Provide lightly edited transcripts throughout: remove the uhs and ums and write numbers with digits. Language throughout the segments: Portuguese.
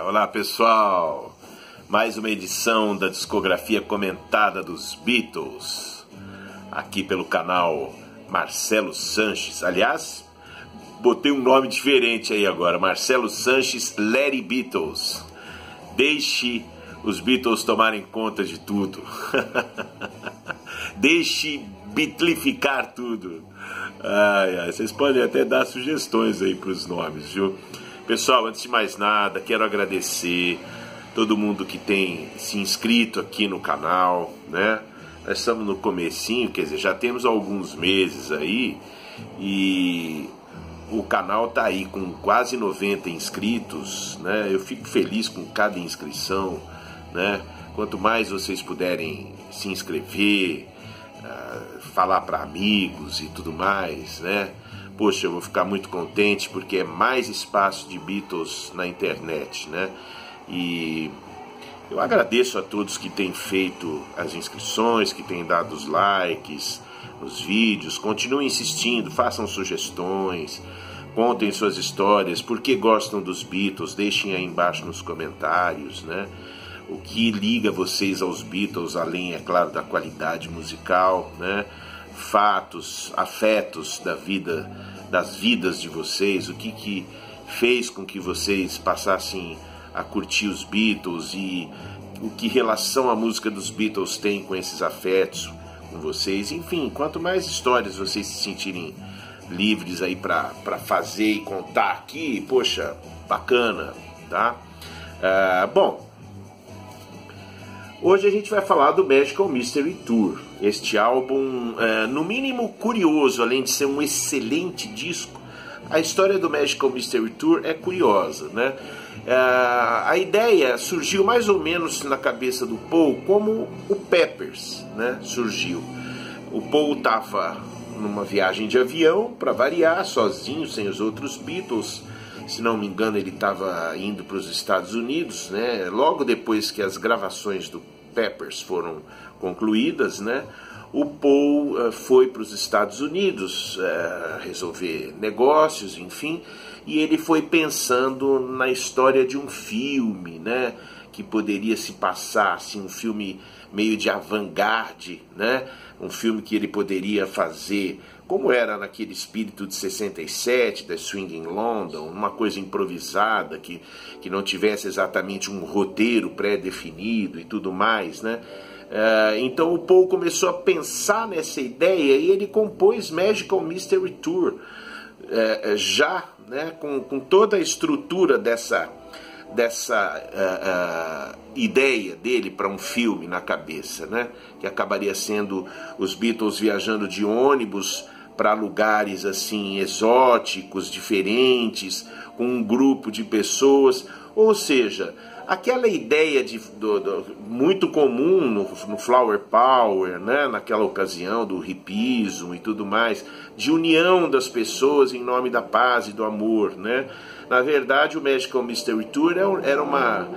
Olá pessoal, mais uma edição da discografia comentada dos Beatles, aqui pelo canal Marcelo Sanches. Aliás, botei um nome diferente aí agora, Marcelo Sanches Larry Beatles. Deixe os Beatles tomarem conta de tudo. Deixe bitlificar tudo. Vocês podem até dar sugestões aí para os nomes, viu? Pessoal, antes de mais nada, quero agradecer todo mundo que tem se inscrito aqui no canal, né? Nós estamos no comecinho, quer dizer, já temos alguns meses aí e o canal tá aí com quase 90 inscritos, né? Eu fico feliz com cada inscrição, né? Quanto mais vocês puderem se inscrever, falar para amigos e tudo mais, né? Poxa, eu vou ficar muito contente porque é mais espaço de Beatles na internet, né? E eu agradeço a todos que têm feito as inscrições, que têm dado os likes nos vídeos. Continuem insistindo, façam sugestões, contem suas histórias, por que gostam dos Beatles, deixem aí embaixo nos comentários, né? O que liga vocês aos Beatles, além, é claro, da qualidade musical, né? Fatos, afetos da vida, das vidas de vocês, o que fez com que vocês passassem a curtir os Beatles e o que relação a música dos Beatles tem com esses afetos com vocês. Enfim, quanto mais histórias vocês se sentirem livres aí para fazer e contar aqui, poxa, bacana, tá? Bom, hoje a gente vai falar do Magical Mystery Tour. Este álbum, no mínimo curioso, além de ser um excelente disco, a história do Magical Mystery Tour é curiosa, né? A ideia surgiu mais ou menos na cabeça do Paul como o Peppers, né? Surgiu. O Paul estava numa viagem de avião, para variar, sozinho, sem os outros Beatles. Se não me engano, ele estava indo para os Estados Unidos, né? Logo depois que as gravações do Peppers foram concluídas, né? O Paul foi para os Estados Unidos resolver negócios, enfim, e ele foi pensando na história de um filme, né? Que poderia se passar, assim, um filme meio de avant-garde, né? Um filme que ele poderia fazer como era naquele espírito de 67, da Swing in London, uma coisa improvisada, que não tivesse exatamente um roteiro pré-definido e tudo mais, né? Então o Paul começou a pensar nessa ideia e ele compôs Magical Mystery Tour, já, né, com toda a estrutura dessa ideia dele para um filme na cabeça, né? Que acabaria sendo os Beatles viajando de ônibus para lugares assim exóticos, diferentes, com um grupo de pessoas, ou seja, aquela ideia muito comum no Flower Power, né? Naquela ocasião do hippismo e tudo mais, de união das pessoas em nome da paz e do amor, né? Na verdade, o Magical Mystery Tour era uma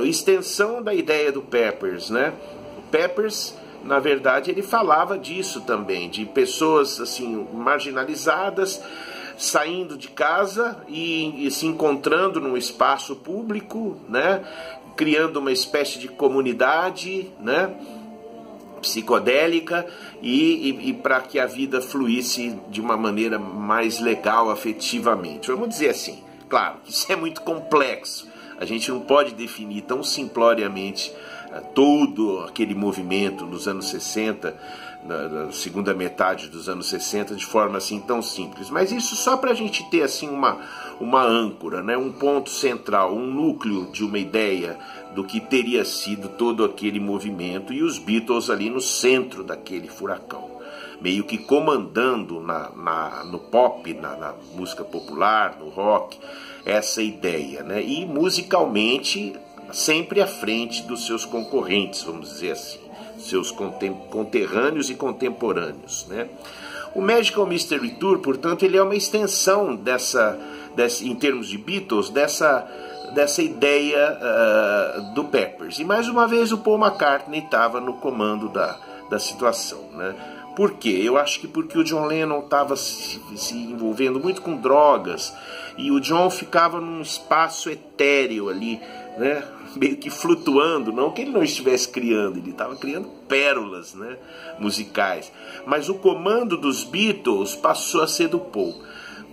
extensão da ideia do Peppers, né? O Peppers, na verdade, ele falava disso também, de pessoas assim marginalizadas, saindo de casa e se encontrando num espaço público, né? Criando uma espécie de comunidade, né? Psicodélica e para que a vida fluísse de uma maneira mais legal afetivamente. Vamos dizer assim, claro, isso é muito complexo. A gente não pode definir tão simploriamente todo aquele movimento nos anos 60, na segunda metade dos anos 60, de forma assim tão simples. Mas isso só para a gente ter assim uma âncora, né? Um ponto central, um núcleo de uma ideia do que teria sido todo aquele movimento e os Beatles ali no centro daquele furacão, meio que comandando no pop, na música popular, no rock, essa ideia, né? E musicalmente sempre à frente dos seus concorrentes, vamos dizer assim, seus conterrâneos e contemporâneos, né? O Magical Mystery Tour, portanto, ele é uma extensão em termos de Beatles, dessa ideia do Peppers. E mais uma vez o Paul McCartney estava no comando da situação, né? Por quê? Eu acho que porque o John Lennon estava se envolvendo muito com drogas e o John ficava num espaço etéreo ali, né, meio que flutuando, não que ele não estivesse criando, ele estava criando pérolas, né, musicais, mas o comando dos Beatles passou a ser do Paul,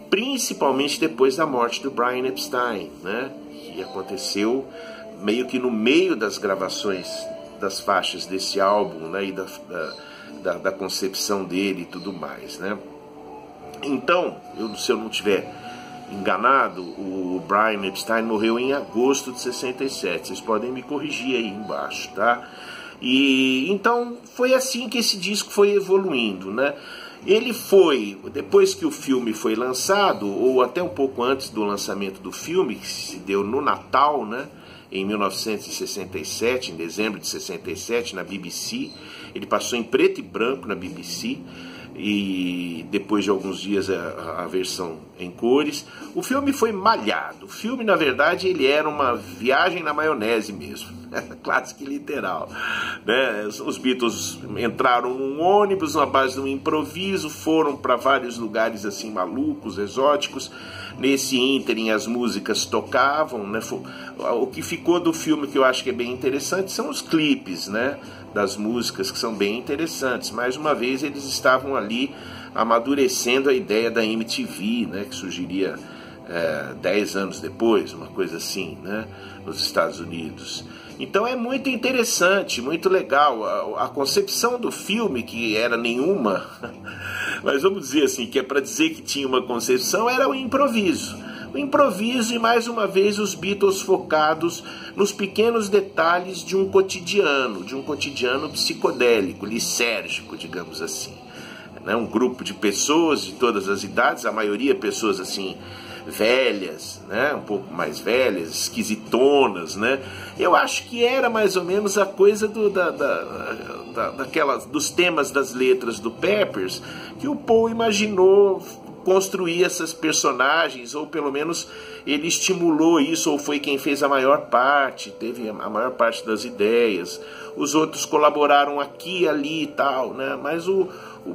principalmente depois da morte do Brian Epstein, né, que aconteceu meio que no meio das gravações das faixas desse álbum, né, e da concepção dele e tudo mais, né. Então, se eu não tiver enganado, o Brian Epstein morreu em agosto de 67. Vocês podem me corrigir aí embaixo, tá? E então foi assim que esse disco foi evoluindo, né? Ele foi, depois que o filme foi lançado, ou até um pouco antes do lançamento do filme, que se deu no Natal, né, em 1967, em dezembro de 67, na BBC. Ele passou em preto e branco na BBC, e depois de alguns dias a versão em cores. O filme foi malhado. O filme, na verdade, ele era uma viagem na maionese mesmo, clássico e literal, né? Os Beatles entraram num ônibus na base de um improviso, foram para vários lugares assim malucos, exóticos. Nesse ínterim as músicas tocavam, né? O que ficou do filme, que eu acho que é bem interessante, são os clipes, né, das músicas, que são bem interessantes. Mais uma vez eles estavam ali amadurecendo a ideia da MTV, né, que surgiria 10 anos depois, uma coisa assim, né, nos Estados Unidos. Então é muito interessante, muito legal. A concepção do filme, que era nenhuma, mas vamos dizer assim, que é para dizer que tinha uma concepção, era o improviso. O improviso e, mais uma vez, os Beatles focados nos pequenos detalhes de um cotidiano psicodélico, lisérgico, digamos assim. Né? Um grupo de pessoas de todas as idades, a maioria pessoas assim velhas, né? Um pouco mais velhas, esquisitonas, né? Eu acho que era mais ou menos a coisa dos temas das letras do Peppers, que o Paul imaginou construir essas personagens, ou pelo menos ele estimulou isso, ou foi quem fez a maior parte, teve a maior parte das ideias. Os outros colaboraram aqui, ali e tal, né? Mas o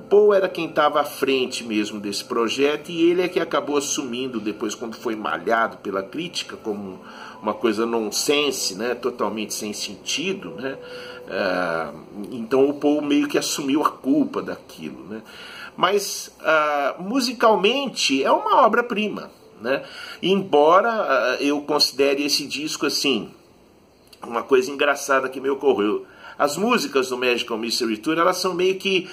Paul era quem estava à frente mesmo desse projeto, e ele é que acabou assumindo depois, quando foi malhado pela crítica como uma coisa nonsense, né? Totalmente sem sentido, né? Então o Paul meio que assumiu a culpa daquilo, né? Mas musicalmente é uma obra-prima, né? Embora eu considere esse disco assim, uma coisa engraçada que me ocorreu. As músicas do Magical Mystery Tour, elas são meio que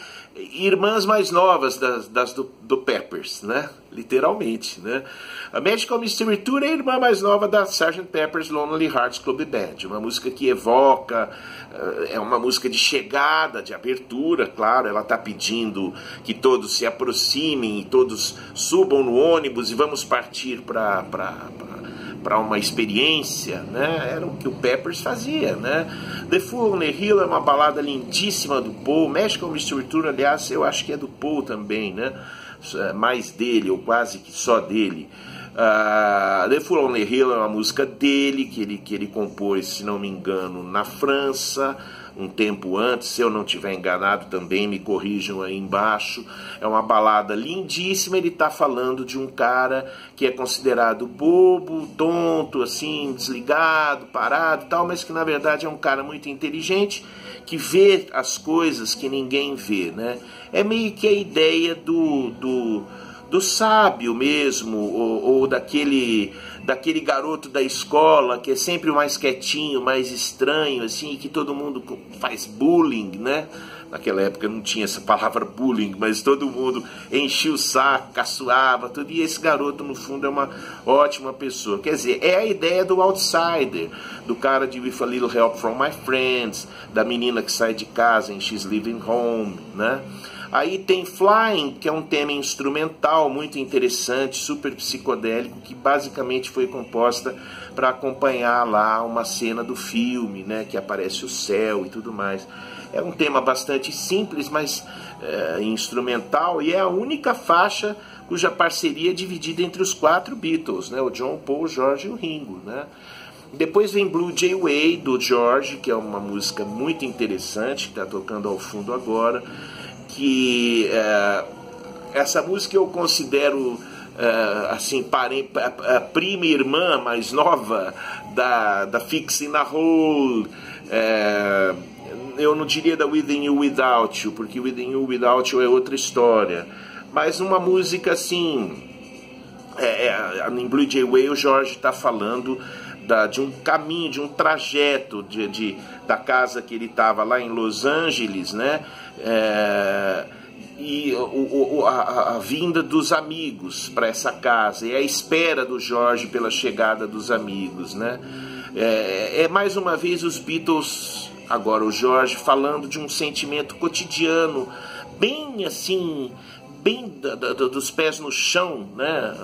irmãs mais novas das do Peppers, né? Literalmente, né? A Magical Mystery Tour é a irmã mais nova da Sgt. Pepper's Lonely Hearts Club Band, uma música que evoca, é uma música de chegada, de abertura, claro. Ela está pedindo que todos se aproximem e todos subam no ônibus e vamos partir para uma experiência, né? Era o que o Peppers fazia, né? The Fool on the Hill é uma balada lindíssima do Paul. Magical Mystery Tour, aliás, eu acho que é do Paul também, né? Mais dele, ou quase que só dele. The Fool on the Hill é uma música dele, que ele compôs, se não me engano, na França, um tempo antes. Se eu não estiver enganado também, me corrijam aí embaixo. É uma balada lindíssima. Ele está falando de um cara que é considerado bobo, tonto, assim, desligado, parado e tal, mas que na verdade é um cara muito inteligente, que vê as coisas que ninguém vê, né? É meio que a ideia do sábio mesmo, ou daquele garoto da escola que é sempre o mais quietinho, mais estranho, assim, que todo mundo faz bullying, né? Naquela época não tinha essa palavra bullying, mas todo mundo enchia o saco, caçoava, tudo, e esse garoto, no fundo, é uma ótima pessoa. Quer dizer, é a ideia do outsider, do cara de With a Little Help from My Friends, da menina que sai de casa em She's Leaving Home, né? Aí tem Flying, que é um tema instrumental muito interessante, super psicodélico, que basicamente foi composta para acompanhar lá uma cena do filme, né, que aparece o céu e tudo mais. É um tema bastante simples, mas instrumental, e é a única faixa cuja parceria é dividida entre os 4 Beatles, né, o John, Paul, George e o Ringo, né. Depois vem Blue Jay Way, do George, que é uma música muito interessante, que está tocando ao fundo agora, que essa música eu considero assim, prima e irmã mais nova da Fixing a Hole. Eu não diria da Within You Without You, porque Within You Without You é outra história, mas uma música assim, em Blue Jay Way o Jorge está falando de um caminho, de um trajeto da casa que ele estava lá em Los Angeles, né? E a vinda dos amigos para essa casa, e a espera do Jorge pela chegada dos amigos, né? Mais uma vez os Beatles, agora o Jorge, falando de um sentimento cotidiano, bem assim, bem dos pés no chão, né?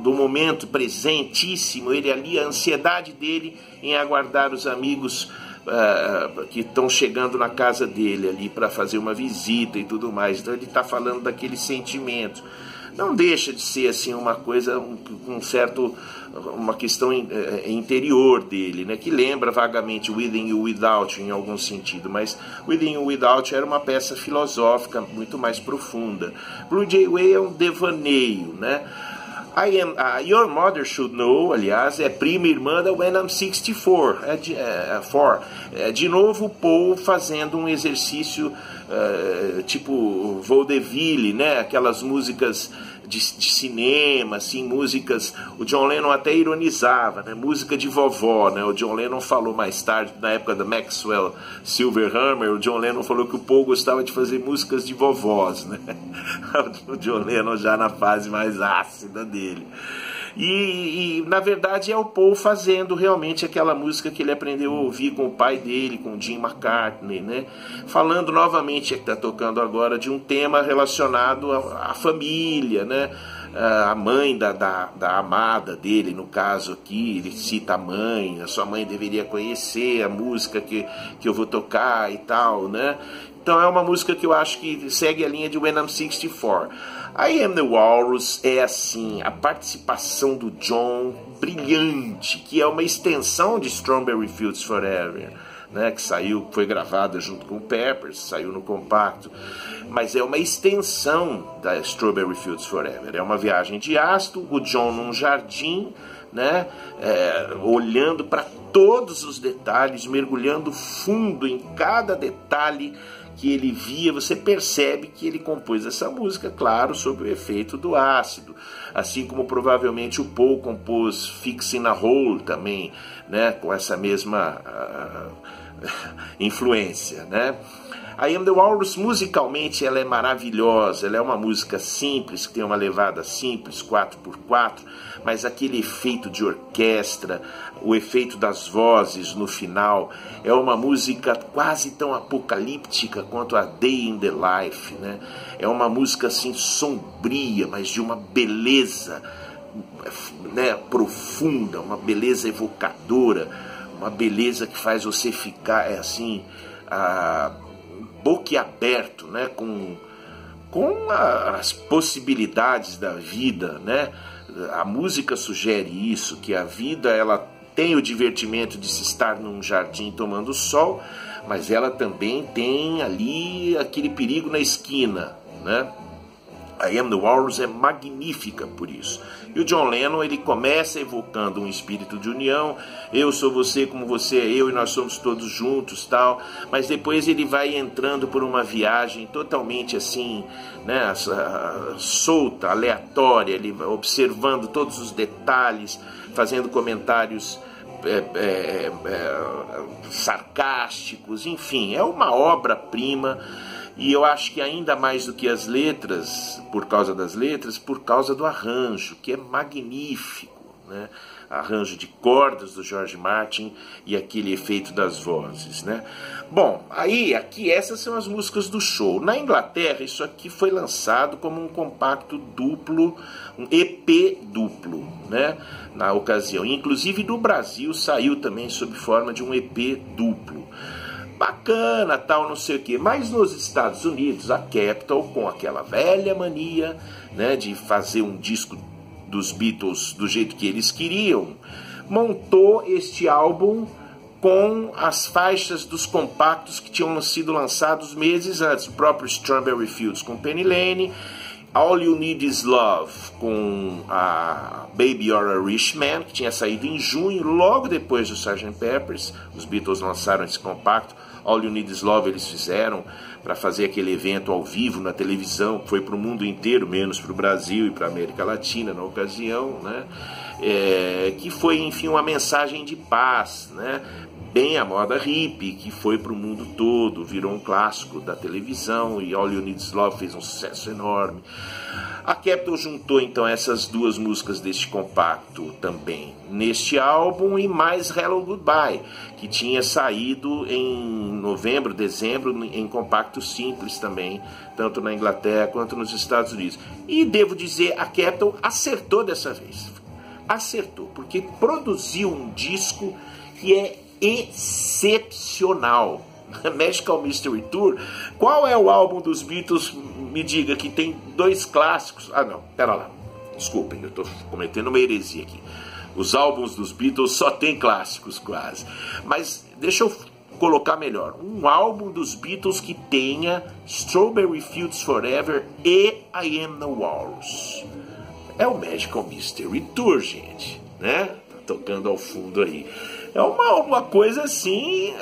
Do momento presentíssimo, ele ali, a ansiedade dele em aguardar os amigos que estão chegando na casa dele ali para fazer uma visita e tudo mais. Então ele está falando daquele sentimento. Não deixa de ser assim uma coisa, uma questão interior dele, né, que lembra vagamente Within You Without You em algum sentido, mas Within You Without You era uma peça filosófica muito mais profunda. Blue Jay Way é um devaneio, né? Your Mother Should Know, aliás, é prima e irmã da When I'm 64. De novo o Paul fazendo um exercício tipo vaudeville, né? Aquelas músicas de cinema, assim, músicas. O John Lennon até ironizava, né? Música de vovó, né? O John Lennon falou mais tarde, na época da Maxwell Silverhammer, o John Lennon falou que o Paul gostava de fazer músicas de vovós, né? O John Lennon já na fase mais ácida dele. E na verdade é o Paul fazendo realmente aquela música que ele aprendeu a ouvir com o pai dele, com o Jim McCartney, né? Falando novamente, que está tocando agora, de um tema relacionado à família, né? A mãe da amada dele, no caso aqui, ele cita a mãe, a sua mãe deveria conhecer a música que eu vou tocar e tal, né? Então é uma música que eu acho que segue a linha de When I'm 64. I Am The Walrus é assim, a participação do John brilhante, que é uma extensão de Strawberry Fields Forever, né, que foi gravada junto com o Peppers, saiu no compacto, mas é uma extensão da Strawberry Fields Forever. É uma viagem de ácido, o John num jardim, né, olhando para todos os detalhes, mergulhando fundo em cada detalhe que ele via. Você percebe que ele compôs essa música, claro, sob o efeito do ácido, assim como provavelmente o Paul compôs Fixing a Hole também, né, com essa mesma influência, né? I Am The Walrus, musicalmente, ela é maravilhosa, ela é uma música simples, que tem uma levada simples, 4x4, mas aquele efeito de orquestra, o efeito das vozes no final, é uma música quase tão apocalíptica quanto a Day in the Life, né? É uma música assim sombria, mas de uma beleza, né, profunda, uma beleza evocadora, uma beleza que faz você ficar assim, boquiaberto, né, com as possibilidades da vida, né? A música sugere isso, que a vida, ela tem o divertimento de se estar num jardim tomando sol, mas ela também tem ali aquele perigo na esquina, né? I Am The Walrus é magnífica por isso. E o John Lennon, ele começa evocando um espírito de união, eu sou você como você é eu e nós somos todos juntos, tal, mas depois ele vai entrando por uma viagem totalmente assim, né, solta, aleatória, ele vai observando todos os detalhes, fazendo comentários sarcásticos, enfim, é uma obra-prima. E eu acho que ainda mais do que as letras, por causa das letras, por causa do arranjo, que é magnífico, né? Arranjo de cordas do George Martin e aquele efeito das vozes, né? Bom, aqui essas são as músicas do show. Na Inglaterra, isso aqui foi lançado como um compacto duplo, um EP duplo, né? Na ocasião. Inclusive no Brasil saiu também sob forma de um EP duplo. Bacana, tal, não sei o que. Mas nos Estados Unidos, a Capitol, com aquela velha mania, né, de fazer um disco dos Beatles do jeito que eles queriam, montou este álbum com as faixas dos compactos que tinham sido lançados meses antes. O próprio Strawberry Fields com Penny Lane, All You Need Is Love com a Baby You're a Rich Man, que tinha saído em junho, logo depois do Sgt. Pepper's. Os Beatles lançaram esse compacto. All You Need Is Love eles fizeram para fazer aquele evento ao vivo na televisão, que foi para o mundo inteiro, menos para o Brasil e para a América Latina na ocasião, né? Que foi, enfim, uma mensagem de paz, né? Bem a moda hippie, que foi para o mundo todo, virou um clássico da televisão, e All You Need Is Love fez um sucesso enorme. A Capitol juntou então essas duas músicas deste compacto também neste álbum, e mais Hello Goodbye, que tinha saído em novembro, dezembro, em compacto simples também, tanto na Inglaterra quanto nos Estados Unidos. E devo dizer, a Capitol acertou dessa vez. Acertou, porque produziu um disco que é excepcional. Magical Mystery Tour. Qual é o álbum dos Beatles, me diga, que tem dois clássicos? Ah não, pera lá, desculpem, eu estou cometendo uma heresia aqui. Os álbuns dos Beatles só tem clássicos quase. Mas deixa eu colocar melhor, um álbum dos Beatles que tenha Strawberry Fields Forever e I Am No Walrus. É o Magical Mystery Tour, gente, né? Tá tocando ao fundo aí. É uma coisa assim,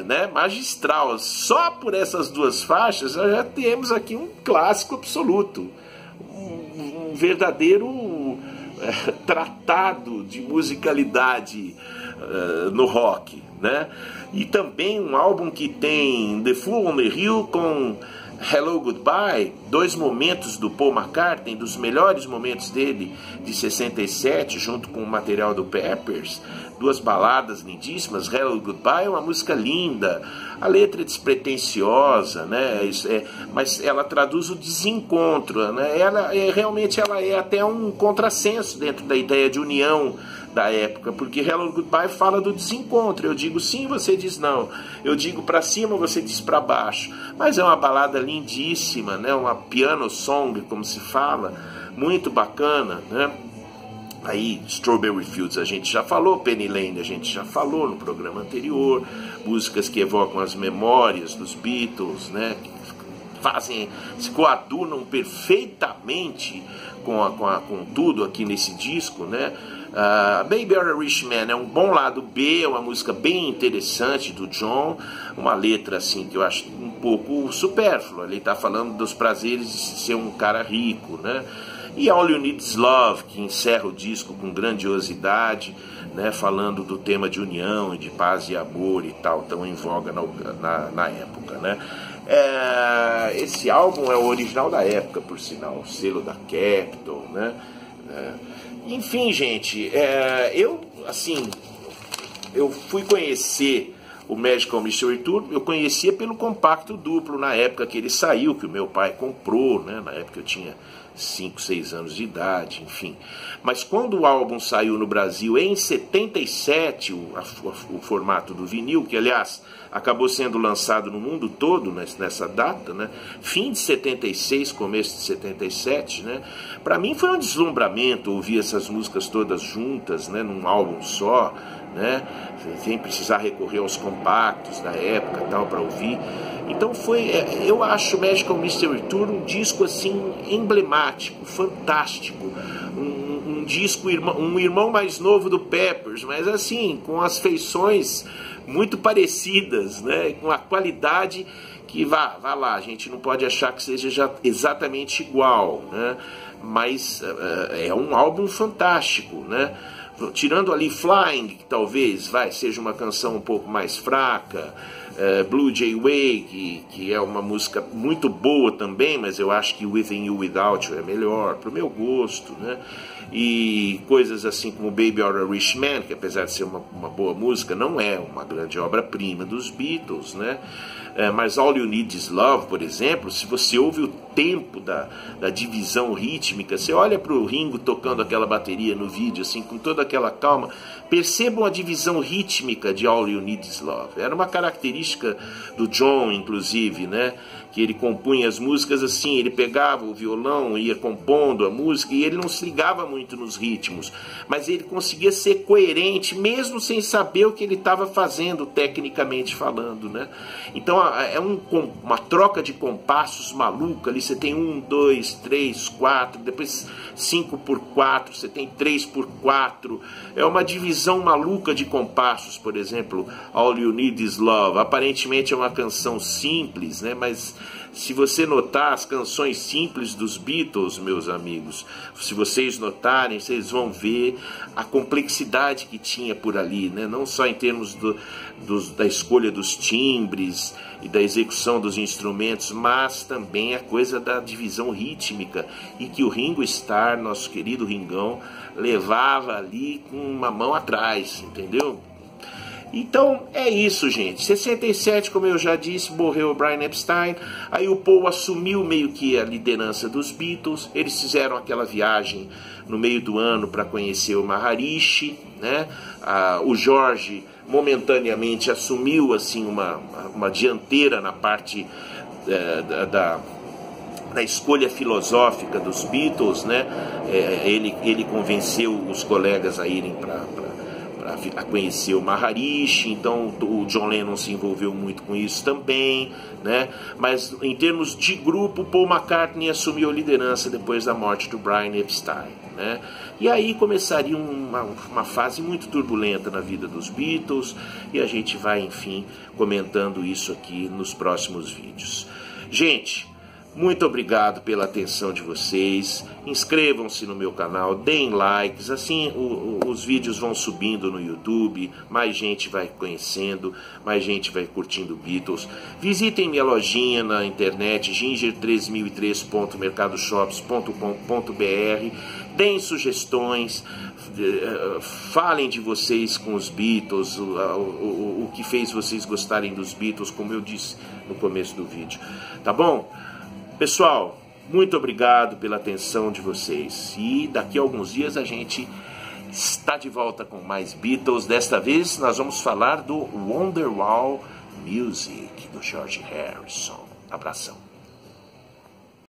né, magistral. Só por essas duas faixas nós já temos aqui um clássico absoluto, um verdadeiro tratado de musicalidade no rock, né? E também um álbum que tem The Fool on the Hill com Hello Goodbye, dois momentos do Paul McCartney, dos melhores momentos dele de 67, junto com o material do Peppers, duas baladas lindíssimas. Hello Goodbye é uma música linda, a letra é despretensiosa, né? Mas ela traduz o desencontro, né? Realmente ela é até um contrassenso dentro da ideia de união da época, porque Hello Goodbye fala do desencontro. Eu digo sim, você diz não. Eu digo para cima, você diz para baixo. Mas é uma balada lindíssima, né? Uma piano song, como se fala, muito bacana, né? Aí, Strawberry Fields a gente já falou, Penny Lane a gente já falou no programa anterior, músicas que evocam as memórias dos Beatles, né? Se coadunam perfeitamente com tudo aqui nesse disco, né? Baby You're a Rich Man é um bom lado B, é uma música bem interessante do John, uma letra assim que eu acho um pouco supérflua. Ele está falando dos prazeres de ser um cara rico, né? E All You Need Is Love, que encerra o disco com grandiosidade, né, falando do tema de união e de paz e amor e tal, tão em voga na época, né? Esse álbum é o original da época, por sinal, o selo da Capitol, né? Enfim, gente, eu fui conhecer o Magical Mystery Tour, eu conhecia pelo compacto duplo na época que ele saiu, que o meu pai comprou, né? Na época eu tinha 5, 6 anos de idade, enfim. Mas quando o álbum saiu no Brasil em 77, o formato do vinil, que aliás acabou sendo lançado no mundo todo nessa data, né? Fim de 76, começo de 77, né? Para mim foi um deslumbramento ouvir essas músicas todas juntas, né? Num álbum só, né? Sem precisar recorrer aos compactos da época tal para ouvir. Então eu acho Magical Mystery Tour um disco assim emblemático, fantástico, um disco, um irmão mais novo do Peppers, mas assim, com as feições muito parecidas, né? Com a qualidade que vá lá, a gente não pode achar que seja exatamente igual, né? Mas é um álbum fantástico, né? Tirando ali Flying, que talvez seja uma canção um pouco mais fraca, Blue Jay Way, que é uma música muito boa também, mas eu acho que Within You Without You é melhor, pro meu gosto, né? E coisas assim como Baby You're a Rich Man, que apesar de ser uma boa música, não é uma grande obra-prima dos Beatles, né? Mas All You Need Is Love, por exemplo, se você ouve o tempo da divisão rítmica, você olha para o Ringo tocando aquela bateria no vídeo, assim, com toda aquela calma, percebam a divisão rítmica de All You Need Is Love. Era uma característica do John, inclusive, né? que ele compunha as músicas assim, ele pegava o violão, ia compondo a música e ele não se ligava muito nos ritmos, mas ele conseguia ser coerente mesmo sem saber o que ele estava fazendo tecnicamente falando, né? Então é uma troca de compassos maluca ali, você tem 1, 2, 3, 4, depois 5/4, você tem 3/4, é uma divisão maluca de compassos. Por exemplo, All You Need Is Love, aparentemente é uma canção simples, né? Mas se você notar as canções simples dos Beatles, meus amigos, se vocês notarem, vocês vão ver a complexidade que tinha por ali, né? Não só em termos da escolha dos timbres e da execução dos instrumentos, mas também a coisa da divisão rítmica, e que o Ringo Starr, nosso querido Ringão, levava ali com uma mão atrás, entendeu? Então é isso, gente. 67, como eu já disse, morreu o Brian Epstein. Aí o Paul assumiu meio que a liderança dos Beatles. Eles fizeram aquela viagem no meio do ano para conhecer o Maharishi, né? O George momentaneamente assumiu assim uma dianteira na parte da escolha filosófica dos Beatles, né? Ele convenceu os colegas a irem a conhecer o Maharishi, então o John Lennon se envolveu muito com isso também, né? Mas em termos de grupo, Paul McCartney assumiu a liderança depois da morte do Brian Epstein, né? E aí começaria uma fase muito turbulenta na vida dos Beatles, e a gente vai, enfim, comentando isso aqui nos próximos vídeos. Gente, muito obrigado pela atenção de vocês. Inscrevam-se no meu canal, deem likes, assim os vídeos vão subindo no YouTube, mais gente vai conhecendo, mais gente vai curtindo Beatles. Visitem minha lojinha na internet, ginger3003.mercadoshops.com.br. Deem sugestões, falem de vocês com os Beatles, o que fez vocês gostarem dos Beatles, como eu disse no começo do vídeo, tá bom? Pessoal, muito obrigado pela atenção de vocês. E daqui a alguns dias a gente está de volta com mais Beatles. Desta vez nós vamos falar do Wonderwall Music, do George Harrison. Abração.